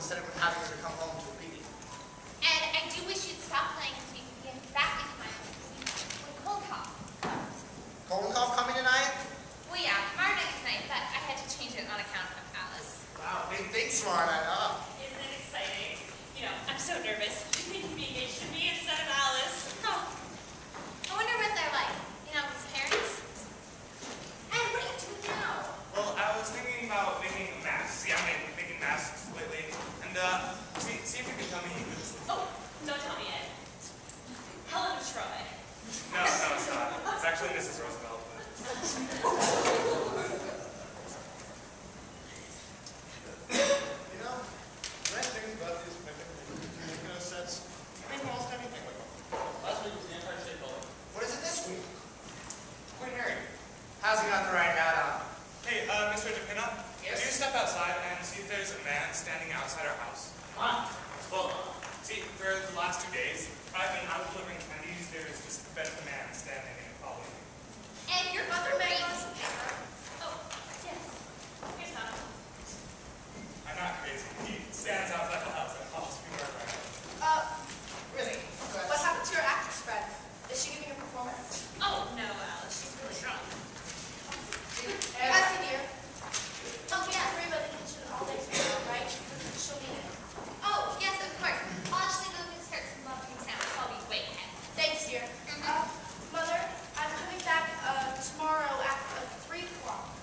instead of having her to come home to a beating. And I do wish you'd stop playing so you can get back into my own with cold cough. Cold cough coming tonight? Well, yeah, tomorrow night is night, but I had to change it on account of Alice. Wow, big things tomorrow night, huh? Isn't it exciting? You know, I'm so nervous. You think you'd be engaged to me instead of Alice? Oh, I wonder what they're like. You know, his parents? And what are you doing now? Well, I was thinking about making masks. See, I'm making masks lately. And, see if you can tell me who this is. Oh, don't tell me, Ed. Helen of Troy. No, it's not. It's actually Mrs. Roosevelt. You know, when I think about these women, they make no sense. I mean, almost anything with them. Last week was the Empire State Building. What is it this week? Queen Harry. How's he got the right hat on? Hey, Mr. DePina, Yes? could you step outside and see if there's a man standing outside our house? What? Well, see, for the last 2 days, I've been out delivering candies. There's just been a man standing and following me. And your mother married us a paper. Oh, yes. Here's some. I'm not crazy. He stands outside the house and follows me wherever I go. Really? What happened to your actress friend? Is she giving a performance? Oh, no, Alice. She's really drunk. Patsy dear. Oh yeah, worry about the kitchen all day tomorrow, right? She'll be there. Oh, yes, of course. I'll actually go and start some lovely sounds. I'll be way ahead. Thanks, dear. Mother, I'm coming back tomorrow at 3 o'clock.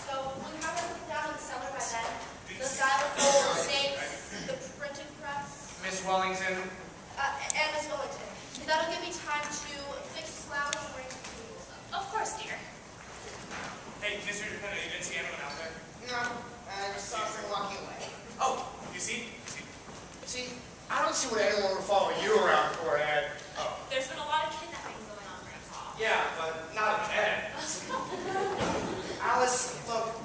So will you have everything down in the cellar by then? The xylophone, the snakes, the printing press, Miss Wellington. and Miss Wellington. That'll give me time to fix flowers and arrange the tables. Of course, dear. Hey, Mr. DePina, you didn't see anyone out there? No, I just saw her walking away. Oh, you see? See, I don't see what anyone would follow you around for, Ed. Oh, There's been a lot of kidnappings going on, Grandpa. Yeah, but not of Ed. Alice, look,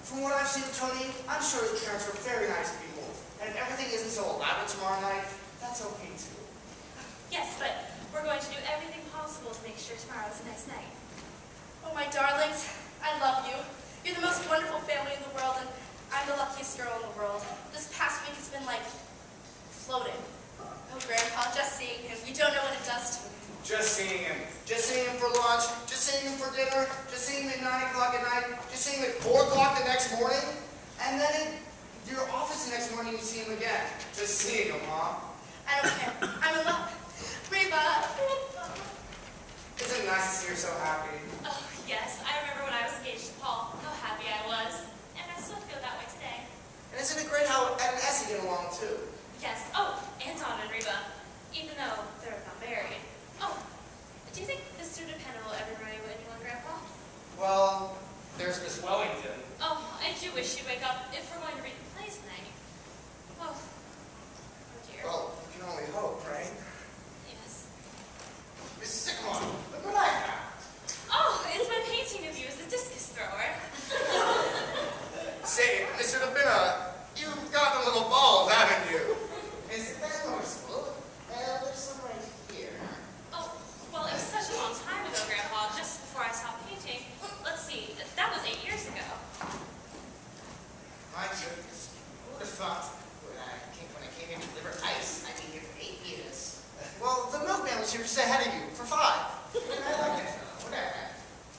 from what I've seen of Tony, I'm sure his parents are very nice people. And if everything isn't so elaborate tomorrow night, that's okay too. Yes, but we're going to do everything possible to make sure tomorrow's a nice night. Oh, my darlings, I love you. You're the most wonderful family in the world, and I'm the luckiest girl in the world. This past week has been like floating. Oh, Grandpa, just seeing him, you don't know what it does to me. Just seeing him for lunch, just seeing him for dinner, just seeing him at 9 o'clock at night, just seeing him at 4 o'clock the next morning, and then in your office the next morning you see him again. Just seeing him, Mom. I don't care. I'm in love. Reba. Isn't it nice to see her so happy? Oh, yes. I remember when I was engaged to Paul, how happy I was. And I still feel that way today. And isn't it great how Ed and Essie get along too? Yes. Oh, and Don and Reba. Even though they're not married. Oh, do you think Mr. DePina will ever marry anyone, Grandpa? Well, there's Miss Wellington. Oh, I do wish you'd wake up if we're going to read the play tonight. Oh, dear. Well, you can only hope, right? Yes. Mrs. Sycamore, look what I found. Oh, it's my painting of you as a discus thrower. Say, Mr. DePina, you've gotten a little bald, haven't you? Is that noticeable? Well, there's some right here. Oh, well, it was such a long time ago, Grandpa, just before I stopped painting. Let's see, that was 8 years ago. My goodness, who would have thought when I came here to deliver ice, I'd be here for 8 years. Well, the milkman was here just ahead of you for 5. I like that fellow, whatever.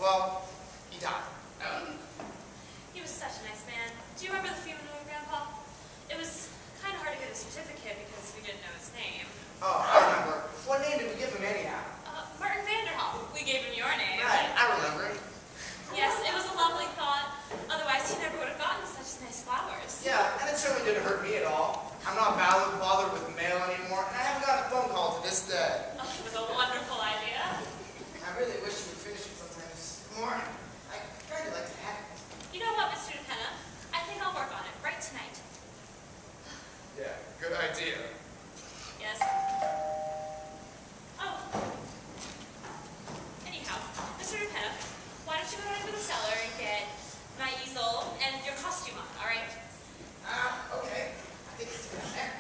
Well, he died. He was such a nice man. Do you remember the funeral, Grandpa? It was kind of hard to get a certificate because we didn't know his name. Oh, I remember. What name did we give him anyhow? Martin Vanderhoff. We gave him your name. Right, I remember it. Yes, it was a lovely thought. Otherwise, he never would have gotten such nice flowers. Yeah, and it certainly didn't hurt me at all. I'm not bothered with mail anymore, and I haven't got a phone call to this day. Oh, it was a wonderful idea. I really wish you would finish it sometime this morning. I kind of like to have it. You know what, Mr. DePina? I think I'll work on it right tonight. Yeah, good idea. Yes. Oh. Anyhow, Mr. DePina, why don't you go down into the cellar and get my easel and your costume on, all right? Okay. I think it's down there.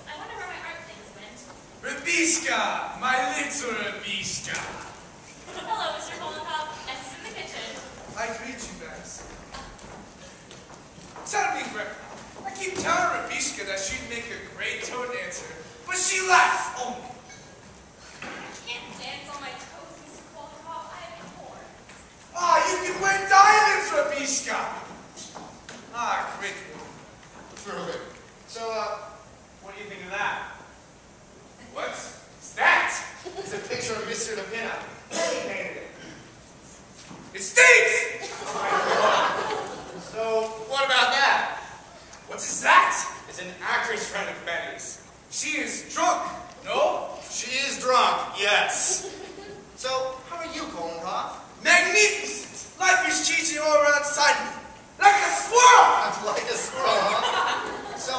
I wonder where my art things went. Rebishka! My little Rebishka! Hello, Mr. Polnikov. Ness is in the kitchen. I greet you guys. Tell me, Grandpa, I keep telling Rebishka that she'd she laughs only. I can't dance on my toes, Mr. Kolokov. I have horns. Ah, you can wear diamonds, Rabishka. Ah, great woman. Truly. So, what do you think of that? What's that? It's a picture of Mr. Lapina. He painted it. It stinks! So, what about that? What is that? It's an actress friend of Betty's. She is drunk, no? She is drunk, yes. So, how are you, Kolokov? Magnificent! Life is chasing all around inside me. Like a squirrel! Like a squirrel, huh? So,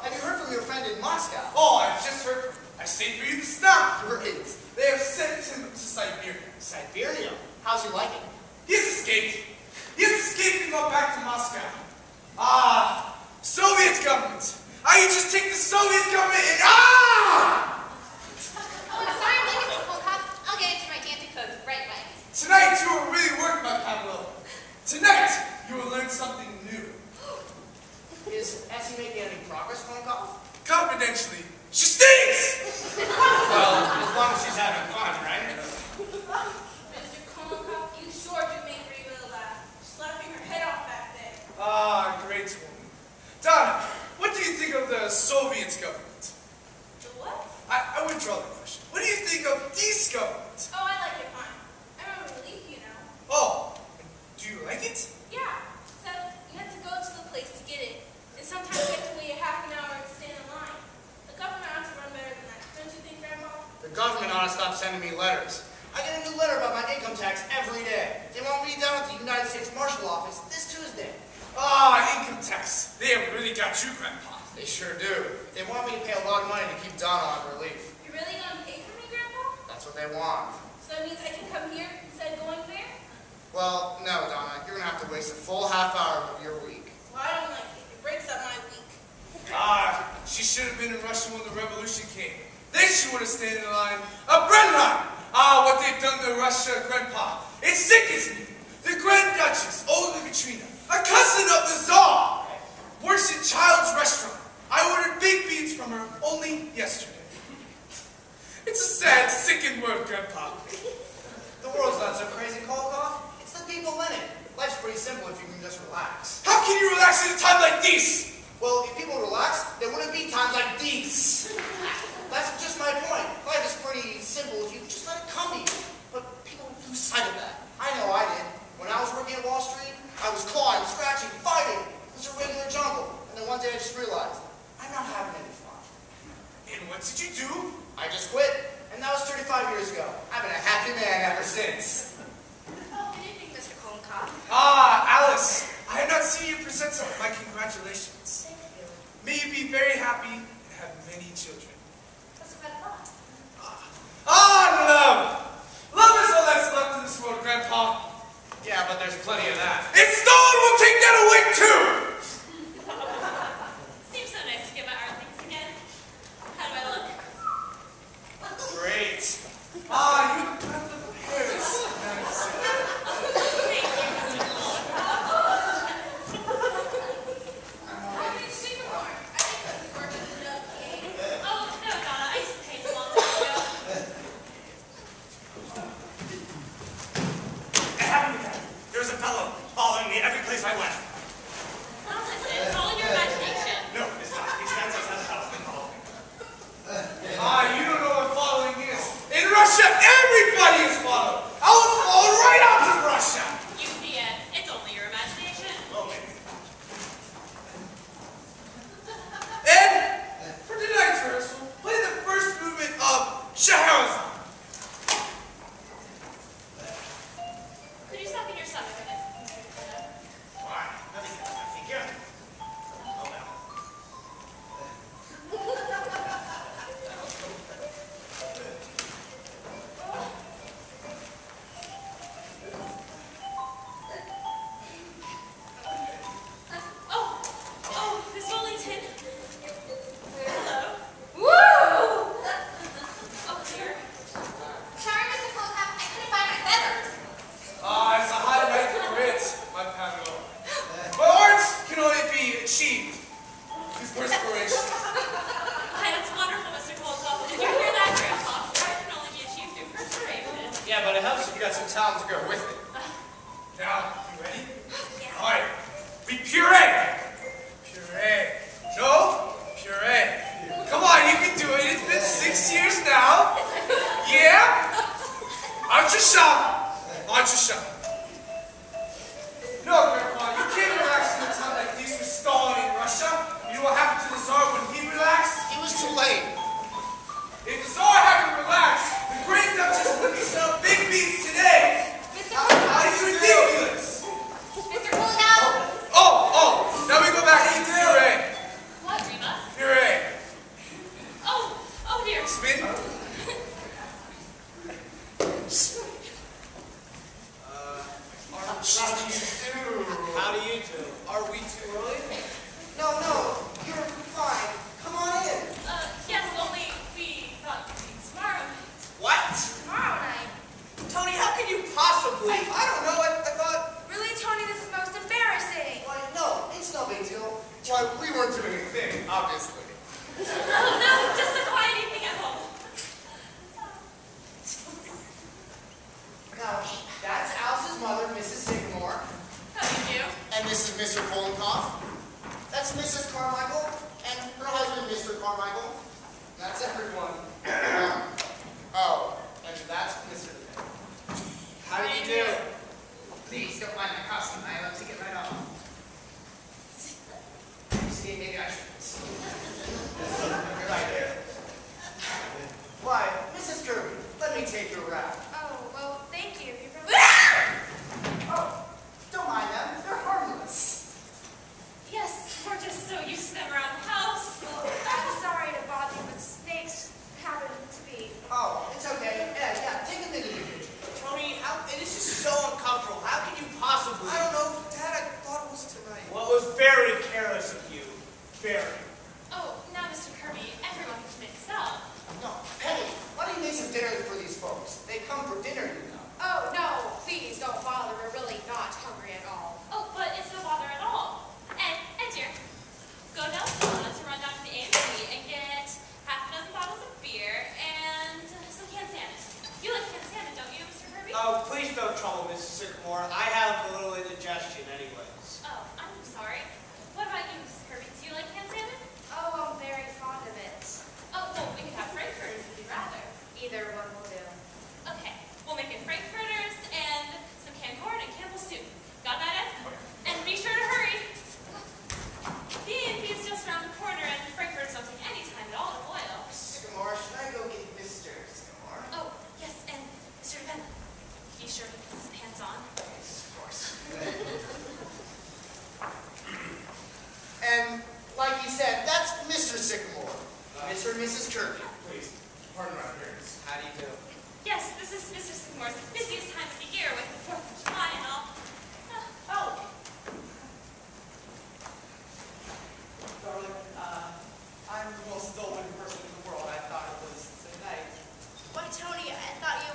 have you heard from your friend in Moscow? Oh, I've just heard. I stayed for you to stop. Great. They have sent him to Siberia. Siberia? How's he liking? He's escaped. He's escaped and gone back to Moscow. Ah, Soviet government. I can just take the Soviet government and Oh, I'm sorry, Mr. Kolokov. I'll get into my dancing clothes right away. Tonight you will really work, my Pamela. Tonight you will learn something new. Has he making any progress, Kolokov? Confidentially, she stinks! Well, as long as she's having fun, right? Mr. Kolokov, you sure do make Reba laugh. She's laughing her head off back there. Ah, great woman. Donna, what do you think of the Soviet government? The what? I withdraw the question. What do you think of this government? Oh, I like it fine. I remember the leaf, you know. Oh, do you like it? Yeah. So you have to go to the place to get it. And sometimes you have to wait a half an hour to stand in line. The government ought to run better than that. Don't you think, Grandpa? The government ought to stop sending me letters. I get a new letter about my income tax every day. They want me down at the United States Marshal Office this Tuesday. Ah, income tax. They have really got you, Grandpa. They sure do. They want me to pay a lot of money to keep Donna on relief. You're really gonna pay for me, Grandpa? That's what they want. So that means I can come here instead of going there? Well, no, Donna. You're going to have to waste a full half hour of your week. Well, I don't like it. It breaks up my week. Ah, she should have been in Russia when the revolution came. Then she would have stayed in line. A bread line! Ah, what they've done to Russia, Grandpa. It sickens me. The Grand Duchess, Olga Katrina, a cousin of the Tsar, works in Child's restaurant. I ordered baked beans from her only yesterday. It's a sad, sickened world, Grandpa. The world's not so crazy, Kolokov. It's the people in it. Life's pretty simple if you can just relax. How can you relax at a time like this? Well, if people relax, there wouldn't be times like these. That's just my point. Life is pretty simple if you just let it come to you. But people lose sight of that. I know I did. When I was working at Wall Street, I was clawing, scratching, fighting. It was a regular jungle. And then one day I just realized, I'm not having any fun. And what did you do? I just quit. And that was 35 years ago. I've been a happy man ever since. Oh, good evening, Mr. Kolokov. Ah, Alice, I have not seen you present some. My congratulations. Thank you. May you be very happy and have many children. That's what I thought. Ah, love! Love is all that's left in this world, Grandpa. Yeah, but there's plenty of that. And Stalin will take that away too! Seems so nice to get my art things again. How do I look? Great. Ah, you have the hairs. Thank you, Mr. Kolokov. Oh, it's Singapore. I think this is working the game. Oh, be puree. Puree. No? Puree. Come on, you can do it. It's been 6 years now. Yeah? Archusha. No, Grandpa, you can't relax in a time like this with Stalin in Russia. You know what happened to the Tsar when he relaxed? He was too late. If the Tsar hadn't relaxed, the Grand Duchess would be selling big beats today. Mr. It's ridiculous. Mr. Coolidge! Oh, now we go back to puree. What, Reba? Puree. Oh dear. Spin. How do you do? Are we too early? No, you're fine. Come on in. Yes, only we thought maybe tomorrow. What? Tomorrow night. Tony, how can you possibly? I don't know. I thought. Really, Tony, this is most embarrassing. Why, no, it's no big deal. Why, we weren't doing a thing, obviously. Oh no, just a quiet evening at home. Now, that's Alice's mother, Mrs. Sycamore, How do you do? and this is Mr. Kolenkoff. That's Mrs. Carmichael, and her husband, Mr. Carmichael. That's everyone. And that's Mr. How do you do? Please don't mind my costume. I like to get right off. See, maybe I should. Good idea. Why, Mrs. Kirby, let me take your wrap. Oh, well, thank you. You're really... Oh, don't mind them. They're harmless. Yes, we're just so used to them around the house. I'm sorry to bother you, but snakes happen to be. Oh, it's okay. Yeah, take a minute. Tony, this is so uncomfortable. How can you possibly? I don't know, Dad. I thought it was tonight. Well, it was very careless of you. Very. Oh, now, Mr. Kirby, everyone can mix up. No, Penny, why don't you make some dinner for these folks? They come for dinner, you know. Oh, no, please don't bother. We're really not hungry at all. Oh, but it's no bother at all. And dear, go down to run down to the A&P and get half a dozen bottles of beer and some canned salmon. You like canned salmon, don't you, Mr. Kirby? Oh, please don't trouble Mrs. Sycamore. I have a little indigestion anyways. Oh, I'm sorry. What about you, Mrs. Kirby? Do you like canned salmon? Oh, I'm very fond of it. Oh, well, we could have frankfurters if you'd rather. Either one will do. Okay, we'll make it frankfurters and some canned corn and Campbell's soup. Got that, Ed? And be sure to hurry. The A&P is just around the corner, and frankfurters don't take any time at all to boil. Sycamore, should I go get Mr. Sycamore? Oh, yes, and Mr. Ben, be sure to put his pants on. Yes, of course. And, like you said, that's Mr. Sycamore. Mr. and Mrs. Kirby. Please, pardon my appearance. How do you do? Yes, this is Mr. Sycamore's busiest time of the year with the 4th of July and all. Oh. Darling, I'm the most open person in the world. I thought it was tonight. Why, Tony, I thought you...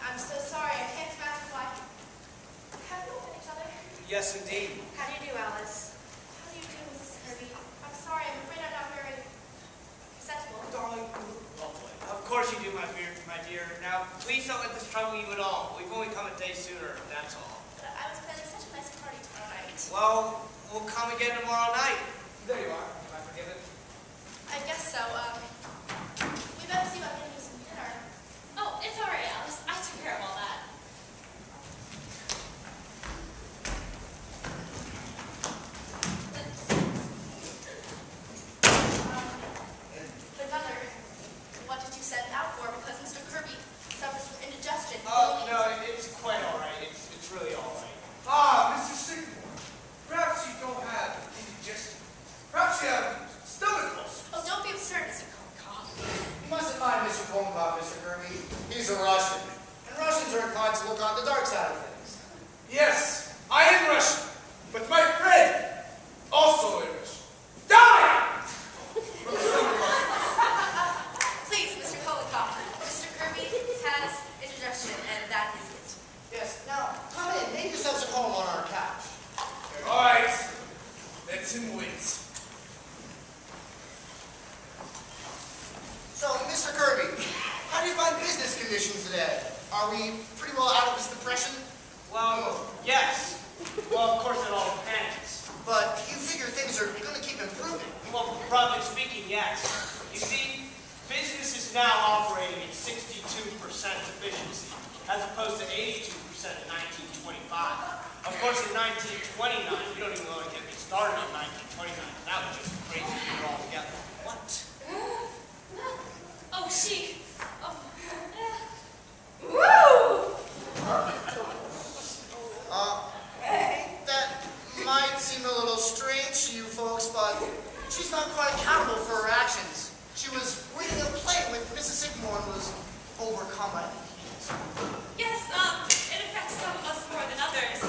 I'm so sorry. I can't imagine why. Have you met each other? Yes, indeed. How do you do, Alice? How do you do, Mrs. Kirby? I'm sorry. I'm afraid I'm not very acceptable. Darling, lovely. Of course you do, my dear. Now, please don't let this trouble you at all. We've only come a day sooner, that's all. But I was planning such a nice party tomorrow night. Well, we'll come again tomorrow night. There you are. Am I forgiven? I guess so. We better see about getting you some dinner. Oh, it's all right, Alice. I took care of all that. But Mother, what did you send out for? Because Mr. Kirby suffers from indigestion. Oh, no, it's quite all right. It's really all right. Ah, Mr. Sycamore. Perhaps you don't have indigestion. Perhaps you have stomach ulcers. Oh, don't be absurd, Mr. Kolenkoff. You mustn't mind Mr. Kolenkoff, Mr. Kirby. He's a Russian. And Russians are inclined to look on the dark side of things. Yes, I am Russian, but my friend also is Russian. Die! Please, Mr. Kolenkoff. Mr. Kirby has indigestion, and that is it. Yes, now, come in. Make yourselves at home on our couch. All right, let him wait. So, Mr. Kirby, how do you find business conditions today? Are we pretty well out of this depression? Well, yes. Well, of course, it all depends. broadly speaking, yes. You see, business is now operating at 62% efficiency, as opposed to 82% in 1925. Of course, in 1929, you don't even want to get me started on 1929. That was just a crazy year altogether. What? Oh, she. Oh. Woo! That might seem a little strange to you folks, but she's not quite accountable for her actions. She was reading a play with Mrs. Sycamore and was overcome by the heat. Yes, it affects some of us more than others.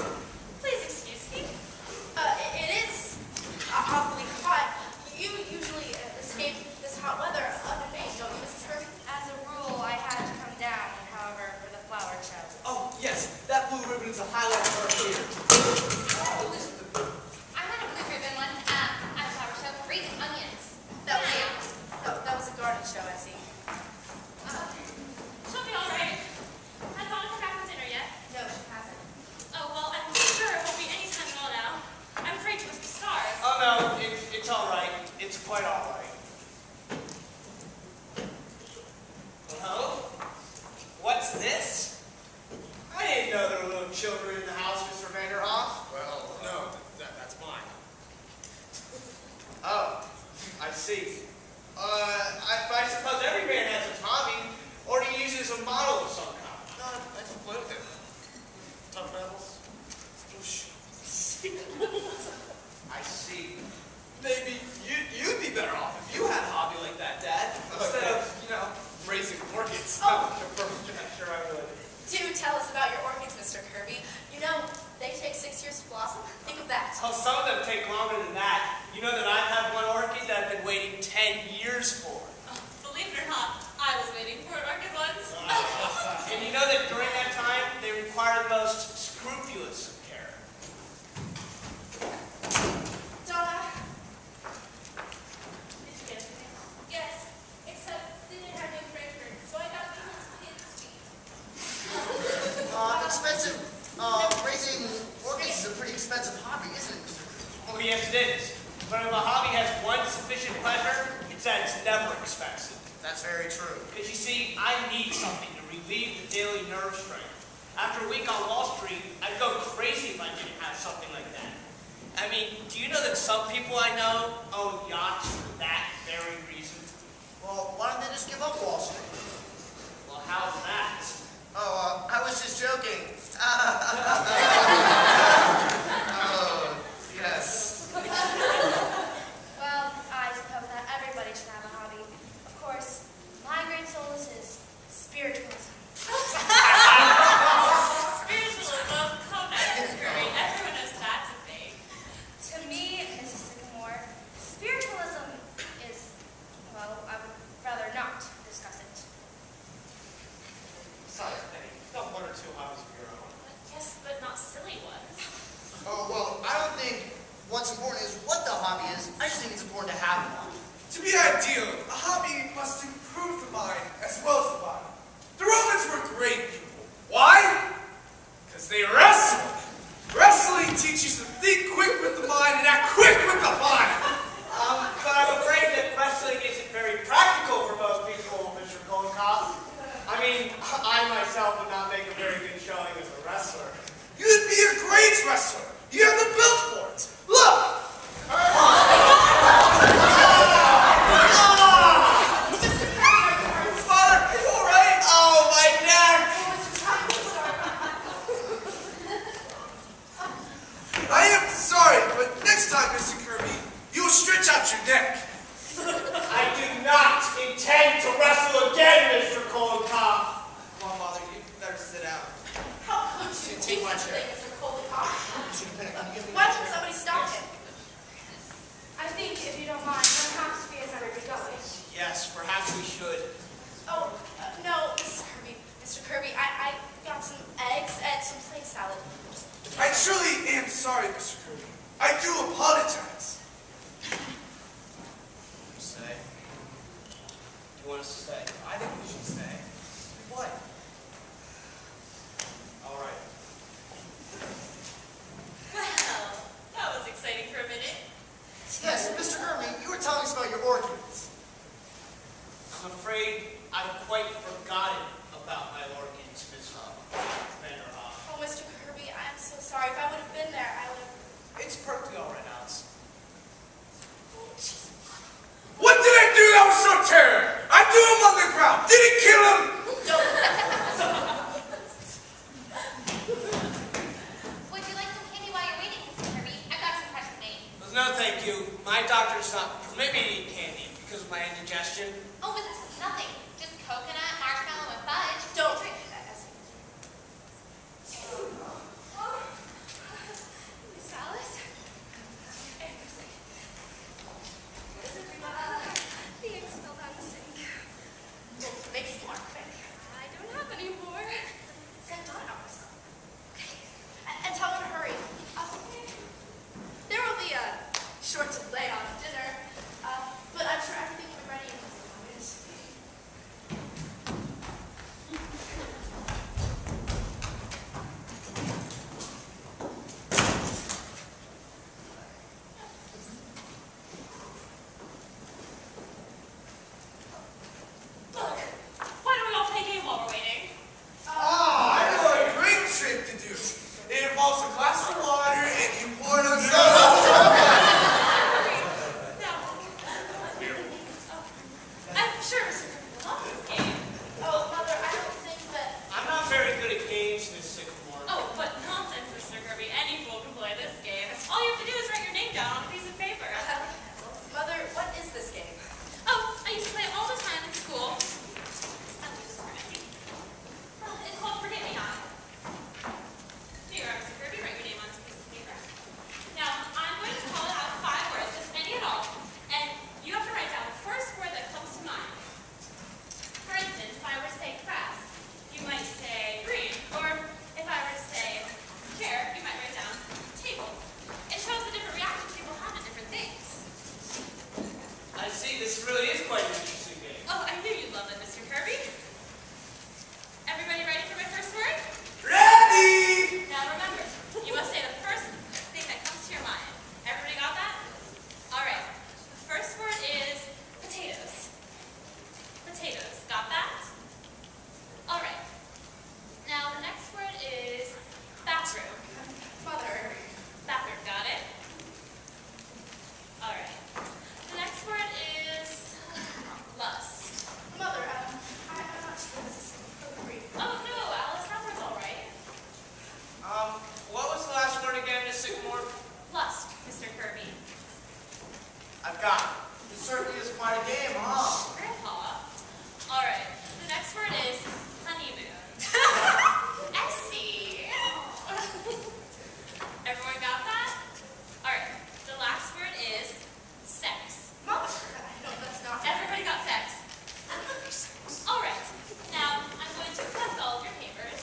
Please excuse me. It is awfully hot. You usually escape this hot weather unfazed, don't you, Mrs. Kirby? As a rule, I had to come down, however, for the flower show. Oh, yes, that blue ribbon is a highlight of our theater. I had a blue ribbon once at a flower show raising onions. That was a garden show, I see. She'll be all right. Has Donna come back from dinner yet? No, she hasn't. Oh, well, I'm sure it won't be any time at all now. I'm afraid she must be starved. Oh, no, it's all right. It's quite all right. Hello? What's this? I didn't know there were little children in the house, Mr. Vanderhoff. Well, no, that's mine. Oh, I see. I suppose every man has his hobby, or he uses a model of some kind. No, I just play with it. Tough battles. I see. Maybe you'd be better off if you had a hobby like that, Dad. Instead of, raising orchids. Oh. Sure I would. Do tell us about your orchids, Mr. Kirby. You know, they take 6 years to blossom. Think of that. Oh, some of them take longer than that. You know that I've had one orchid that I've been waiting 10 years for. Oh, believe it or not, I was waiting for an orchid once. And you know that during that time, they require the most scrupulous of care. Donna, Did you get anything? yes, except they didn't have any Frankfurt, so I got these kids' feet. Expensive. Raising orchids is a pretty expensive hobby, isn't it, Mr. Oh, yes, it is. But if a hobby has one sufficient pleasure, it's that it's never expensive. That's very true. Because you see, I need something to relieve the daily nerve strain. After a week on Wall Street, I'd go crazy if I didn't have something like that. I mean, do you know that some people I know own yachts for that very reason? Well, why don't they just give up Wall Street? Well, how's that? Oh, I was just joking. Oh, yes. Well, I suppose that everybody should have a hobby. Of course, my great solace is spiritualism. Spiritualism? Come on, Miss Curry. Everyone knows that's a thing. To me, Mrs. Sycamore, spiritualism is, well, I would rather not discuss it. Besides, Penny, you've got one or two hobbies of your own. Yes, but not silly ones. Oh, well, I don't think what's important is what the hobby is. I just think it's important to have one. To be ideal, a hobby must improve the mind as well as the body. The Romans were great people. Why? Because they wrestled. Wrestling teaches you to think quick with the mind and act quick with the body. But I'm afraid that wrestling isn't very practical for most people, Mr. Kolikoff. I mean, I myself would not make a very good showing as a wrestler. You'd be a great wrestler. You have the build for it. Look! Father, are you all right? Oh, my neck! I am sorry, but next time, Mr. Kirby, you'll stretch out your neck. I do not intend to wrestle again, Mr. Kolikoff. Come on, Father, you better sit down. How could you Take my such a chair. thing, Mr. Kolikoff? Can you give me Why my didn't chair? somebody stop him? I think, if you don't mind, perhaps we had better be going. Yes, perhaps we should. Oh, no, Mr. Kirby, I got some eggs and some plain salad. I truly am sorry, Mr. Kirby. I do apologize. Stay. You want us to stay? I think we should stay. What? All right. Well, that was exciting for a minute. Yes, Mr. Kirby, you were telling us about your No, thank you. My doctor does not permit me to eat candy because of my indigestion. Oh, but this is nothing. Just coconut, marshmallow, and fudge. Don't drink that, Essie. Miss Alice? The ink spilled down the sink. Well, make some more, quick. I don't have any more. Send Donna out for some. Okay. And tell her to hurry. There will be a short delay on dinner, but I'm sure everything will be ready in just a moment. Look, why don't we all play a game while we're waiting? I know a great trick to do. It involves a glass of water and you pour it on soda. No. I'm sure Mr. Kirby will love this game. Oh, Mother, I don't think that... I'm not very good at games, Miss Sycamore. Oh, but nonsense, Mr. Kirby. Any fool can play this game. All you have to do is write your name down on a piece of paper. Mother, what is this game? Oh, I used to play it all the time in school. I'll use this for Missy. It's called Forget Me Not. Here you are, Mr. Kirby. Write your name on this piece of paper. Now, I'm going to call out 5 words, just any at all, and you have to write down the first word that comes to mind. For instance, if I were to say crafts, you might say green, or if I were to say chair, you might write down table. It shows the different reactions people have to different things. I see, this really is quite an interesting game. Oh, I knew you'd love it, Mr. Kirby. Everybody ready for my first word? Ready? Now remember, you must say the first thing that comes to your mind. Everybody got that? All right. The first word is potatoes. Potatoes. Got that? All right. Now the next word is bathroom. Mother. Bathroom. Got it? All right. The next word is lust. Mother, I'm not sure this is appropriate. Oh no, Alice, that word's all right. What was the last word again, Miss Sycamore? Lust, Mr. Kirby. I've got it. This certainly is quite a game, huh? Grandpa. All right. The next word is honeymoon. Essie. Everyone got that? All right. The last word is sex. Mother, I know that's not... Everybody got sex. All right. Now I'm going to collect all of your papers.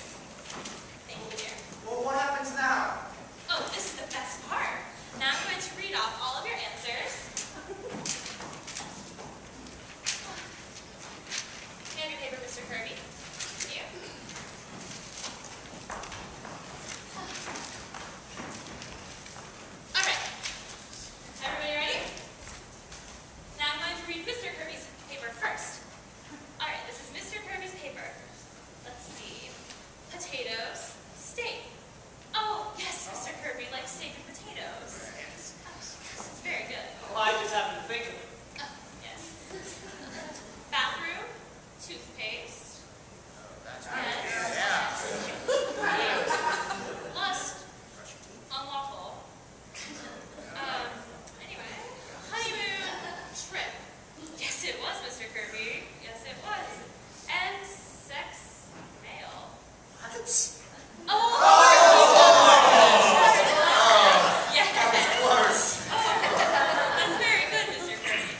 Thank you, dear. Well, what happens now? Oh, this is the best part. Now I'm going to read off all of your answers. May I have your paper, Mr. Kirby? Thank you. All right. Everybody ready? Now I'm going to read Mr. Kirby's paper first. All right, this is Mr. Kirby's paper. Let's see. Potatoes, steak. Oh, yes, Mr. Kirby likes steak and potatoes. It's very good. Well, I just happened to think of it. Oh, yes. Bathroom, toothpaste. That's Yes. Yeah. Lust, unlawful. Anyway, honeymoon, trip. Yes, it was, Mr. Kirby. Yes, it was. And sex, male. What? Oh! Yes. Worse. That's very good, Mr. Kirby.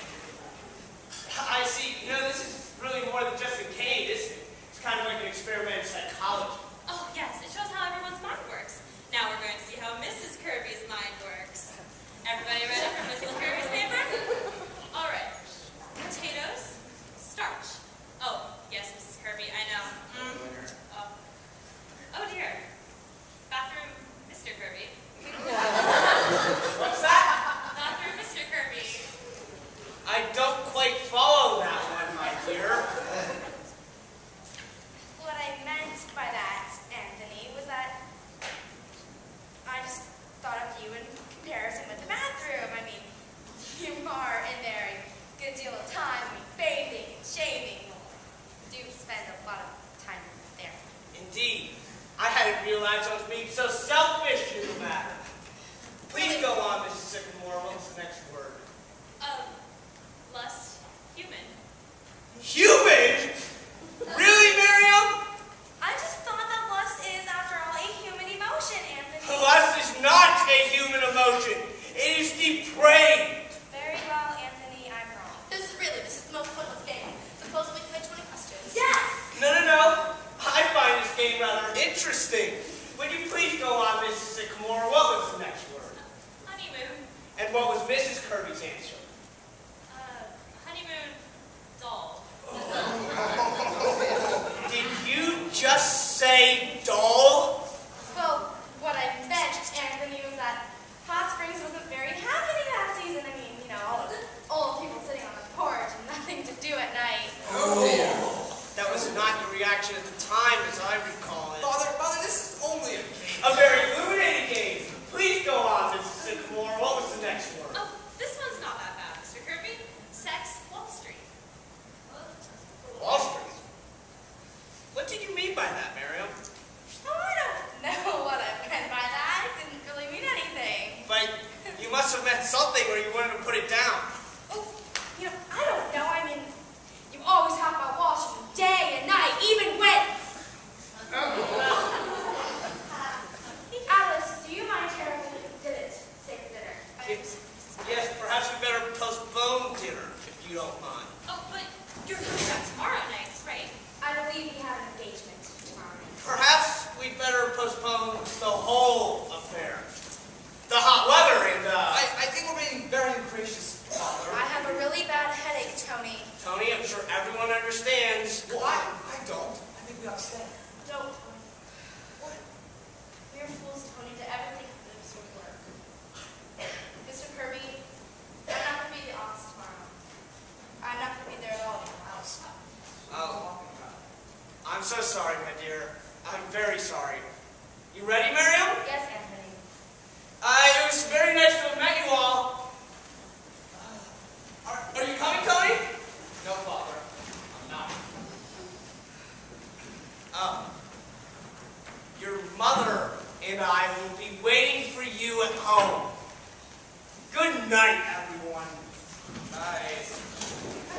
I see. You know, this is really more than just a game, isn't it? It's kind of like an experiment in psychology. Oh, yes, it shows how everyone's mind works. Now we're going to see how Mrs. Kirby's mind works. Everybody ready for Mrs. Kirby's paper? All right. Potatoes, starch. Oh, yes, Mrs. Kirby, I know. Oh, dear. Bathroom, Mr. Kirby. What's that? Bathroom, Mr. Kirby. I don't quite follow that one, my dear. What I meant by that, Anthony, was that I just thought of you in comparison with the bathroom. I mean, you are in there a good deal of time, bathing and shaving. You do spend a lot of time there. Indeed. I hadn't realized I was being so selfish in the matter. Please go on, Mrs. Sycamore. said something or you wanted to put it down. Oh, you know, I don't know. I mean, you always have my washing day and night, even when... Alice, do you mind sharing if you didn't stay for dinner? Yes, perhaps we better postpone dinner, if you don't mind. Oh, but you're coming back tomorrow night, right? I believe we have an engagement tomorrow night. Perhaps we'd better postpone the whole affair. The hot weather and, I think we're being very gracious, Father. I have a really bad headache, Tony. Tony, I'm sure everyone understands. Well, I don't. I think we ought to stay. Don't, Tony. What? We're fools, Tony, to ever think of this would work. Mr. Kirby, I'm not going to be at the office tomorrow. I'm not going to be there at all in the house. Oh, I'm so sorry, my dear. I'm very sorry. You ready, Miriam? Yes, Anthony. It was very nice to have met you all. Are you coming, Tony? No, Father. I'm not. Your mother and I will be waiting for you at home. Good night, everyone. Nice.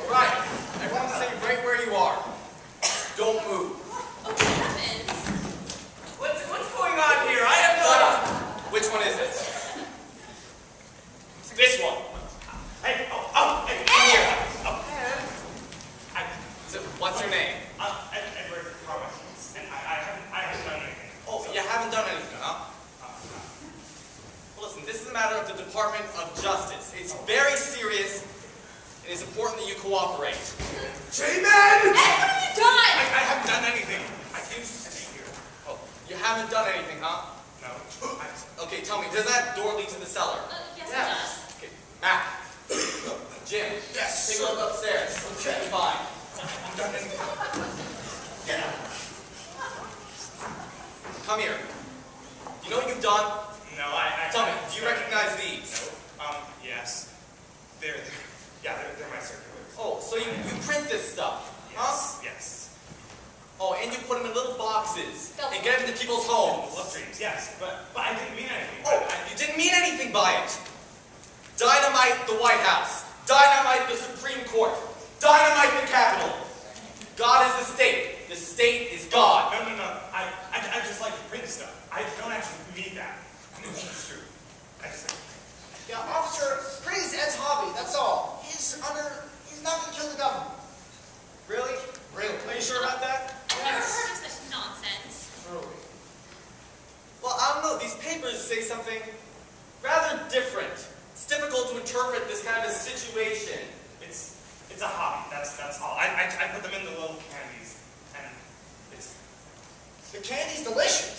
All right. Everyone stay right where you are. Don't move. Oh, heavens. What's going on here? I have no idea. Which one is it? This one. Hey, hey, come here. What's your name? Edward Carmichael, and I haven't done anything. Oh, you haven't done anything, huh? Well, listen, this is a matter of the Department of Justice. It's very serious. It is important that you cooperate. J-Man! Ed, what have you done? I haven't done anything. I came to stay here. Oh, you haven't done anything, huh? No. Okay, tell me, does that door lead to the cellar? Yes, it does. Okay, Matt. Jim. Yes. Take a look upstairs. Check the fine. I've done anything. Get out. Come here. You know what you've done? No, I Tell me, do you recognize these? Yes. They're my circulars. Oh, so you print this stuff, huh? Yes. Oh, and you put them in little boxes Double. and get them to people's homes. Love dreams, yes, but I didn't mean anything. Oh, you didn't mean anything by it. Dynamite the White House. Dynamite the Supreme Court. Dynamite the Capitol. God is the state. The state is God. No. I just like to print stuff. I don't actually mean that. It's true. I just like. Yeah, officer, praise Ed's hobby, that's all. He's not going to kill the government. Really? Really? Are you sure about that? I've never heard of such nonsense. Really? Well, I don't know. These papers say something rather different. It's difficult to interpret this kind of a situation. It's a hobby. That's all. I put them in the little candies, and it's. The candy's delicious.